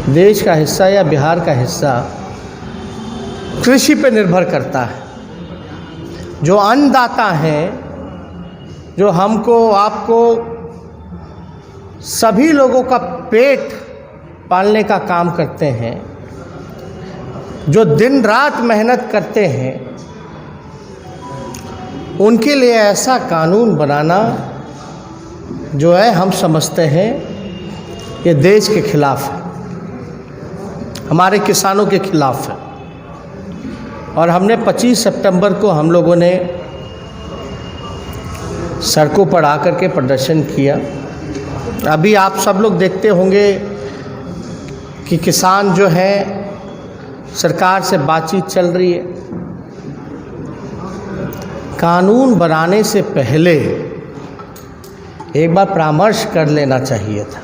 देश का हिस्सा या बिहार का हिस्सा कृषि पर निर्भर करता है। जो अन्नदाता हैं, जो हमको आपको सभी लोगों का पेट पालने का काम करते हैं, जो दिन रात मेहनत करते हैं, उनके लिए ऐसा कानून बनाना जो है हम समझते हैं ये देश के खिलाफ है, हमारे किसानों के खिलाफ है। और हमने 25 सितंबर को हम लोगों ने सड़कों पर आकर के प्रदर्शन किया। अभी आप सब लोग देखते होंगे कि किसान जो है सरकार से बातचीत चल रही है। कानून बनाने से पहले एक बार परामर्श कर लेना चाहिए था,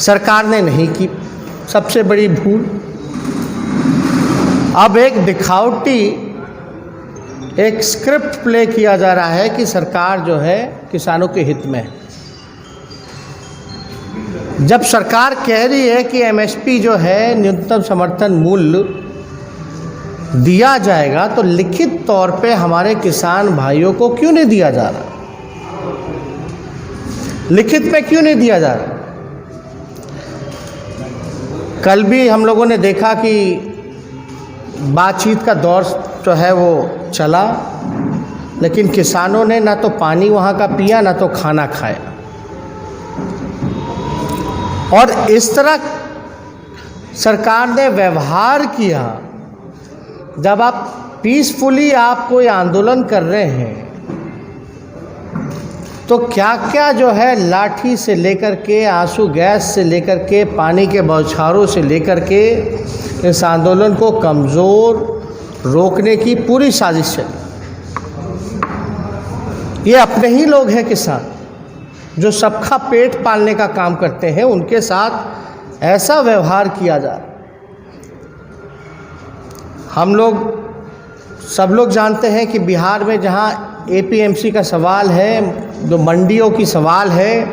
सरकार ने नहीं की, सबसे बड़ी भूल। अब एक दिखावटी एक स्क्रिप्ट प्ले किया जा रहा है कि सरकार जो है किसानों के हित में है। जब सरकार कह रही है कि एमएसपी जो है न्यूनतम समर्थन मूल्य दिया जाएगा, तो लिखित तौर पे हमारे किसान भाइयों को क्यों नहीं दिया जा रहा? लिखित में क्यों नहीं दिया जा रहा? कल भी हम लोगों ने देखा कि बातचीत का दौर जो है वो चला, लेकिन किसानों ने ना तो पानी वहाँ का पिया, ना तो खाना खाया। और इस तरह सरकार ने व्यवहार किया। जब आप पीसफुली आप कोई आंदोलन कर रहे हैं, तो क्या क्या जो है लाठी से लेकर के, आंसू गैस से लेकर के, पानी के बौछारों से लेकर के इस आंदोलन को कमज़ोर रोकने की पूरी साजिश है। ये अपने ही लोग हैं किसान, जो सबका पेट पालने का काम करते हैं, उनके साथ ऐसा व्यवहार किया जा रहा है। हम लोग सब लोग जानते हैं कि बिहार में जहाँ एपीएमसी का सवाल है, जो मंडियों की सवाल है,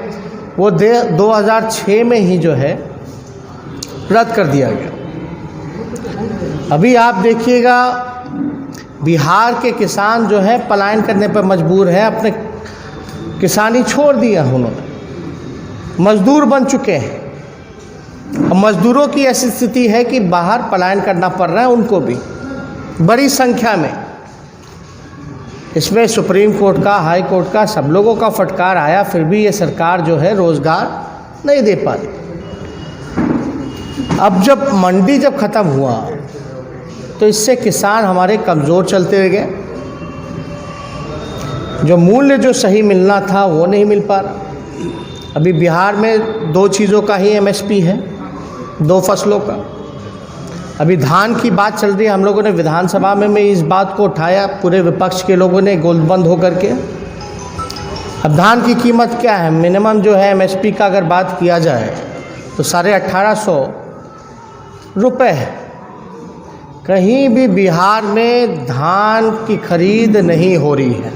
वो 2006 में ही जो है रद्द कर दिया गया। अभी आप देखिएगा बिहार के किसान जो है पलायन करने पर मजबूर है, अपने किसानी छोड़ दिया उन्होंने, मजदूर बन चुके हैं। अब मजदूरों की ऐसी स्थिति है कि बाहर पलायन करना पड़ रहा है उनको भी बड़ी संख्या में। इसमें सुप्रीम कोर्ट का, हाई कोर्ट का, सब लोगों का फटकार आया, फिर भी ये सरकार जो है रोज़गार नहीं दे पा रही। अब जब मंडी जब ख़त्म हुआ, तो इससे किसान हमारे कमज़ोर चलते गए। जो मूल्य जो सही मिलना था वो नहीं मिल पा रहा। अभी बिहार में 2 चीज़ों का ही एमएसपी है, 2 फसलों का। अभी धान की बात चल रही है, हम लोगों ने विधानसभा में इस बात को उठाया, पूरे विपक्ष के लोगों ने गोलबंद होकर के। अब धान की कीमत क्या है? मिनिमम जो है एमएसपी का अगर बात किया जाए तो 1850 रुपये है। कहीं भी बिहार में धान की खरीद नहीं हो रही है।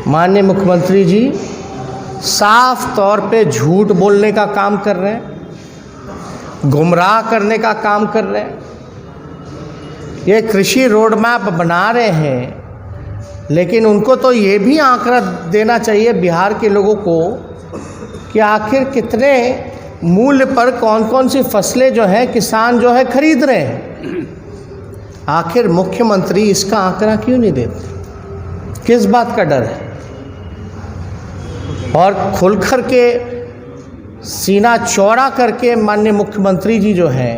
माननीय मुख्यमंत्री जी साफ तौर पे झूठ बोलने का काम कर रहे हैं, गुमराह करने का काम कर रहे हैं। ये कृषि रोड मैप बना रहे हैं, लेकिन उनको तो ये भी आंकड़ा देना चाहिए बिहार के लोगों को कि आखिर कितने मूल्य पर कौन कौन सी फसलें जो है किसान जो है खरीद रहे हैं। आखिर मुख्यमंत्री इसका आंकड़ा क्यों नहीं देते? किस बात का डर है? और खुलकर के सीना चौड़ा करके माननीय मुख्यमंत्री जी जो हैं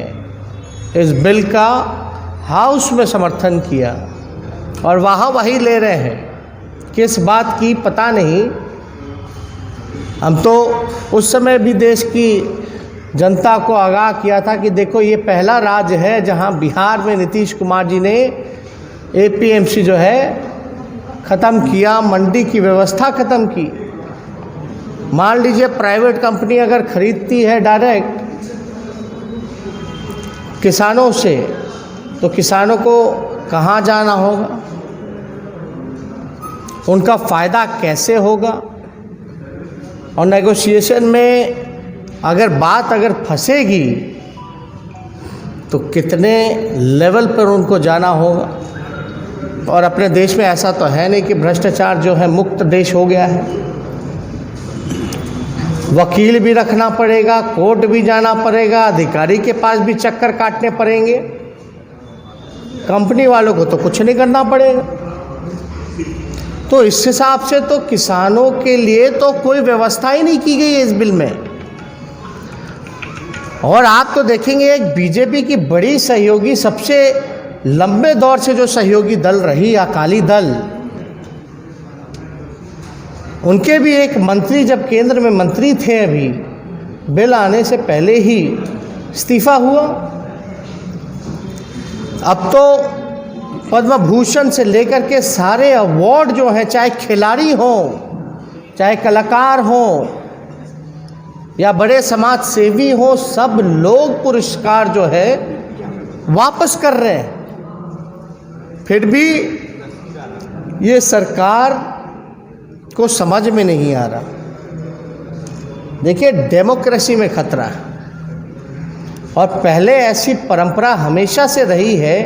इस बिल का हाउस में समर्थन किया और वाहवाही ले रहे हैं। किस बात की पता नहीं। हम तो उस समय भी देश की जनता को आगाह किया था कि देखो ये पहला राज्य है जहां बिहार में नीतीश कुमार जी ने एपीएमसी जो है ख़त्म किया, मंडी की व्यवस्था ख़त्म की। मान लीजिए प्राइवेट कंपनी अगर खरीदती है डायरेक्ट किसानों से, तो किसानों को कहाँ जाना होगा, उनका फ़ायदा कैसे होगा। और नेगोशिएशन में अगर फंसेगी तो कितने लेवल पर उनको जाना होगा। और अपने देश में ऐसा तो है नहीं कि भ्रष्टाचार जो है मुक्त देश हो गया है। वकील भी रखना पड़ेगा, कोर्ट भी जाना पड़ेगा, अधिकारी के पास भी चक्कर काटने पड़ेंगे। कंपनी वालों को तो कुछ नहीं करना पड़ेगा। तो इस हिसाब से तो किसानों के लिए तो कोई व्यवस्था ही नहीं की गई है इस बिल में। और आप तो देखेंगे एक बीजेपी की बड़ी सहयोगी, सबसे लंबे दौर से जो सहयोगी दल रही अकाली दल, उनके भी एक मंत्री जब केंद्र में मंत्री थे, अभी बिल आने से पहले ही इस्तीफा हुआ। अब तो पद्म भूषण से लेकर के सारे अवार्ड जो हैं, चाहे खिलाड़ी हों, चाहे कलाकार हों या बड़े समाज सेवी हों, सब लोग पुरस्कार जो है वापस कर रहे हैं। फिर भी ये सरकार को समझ में नहीं आ रहा। देखिए, डेमोक्रेसी में खतरा है। और पहले ऐसी परंपरा हमेशा से रही है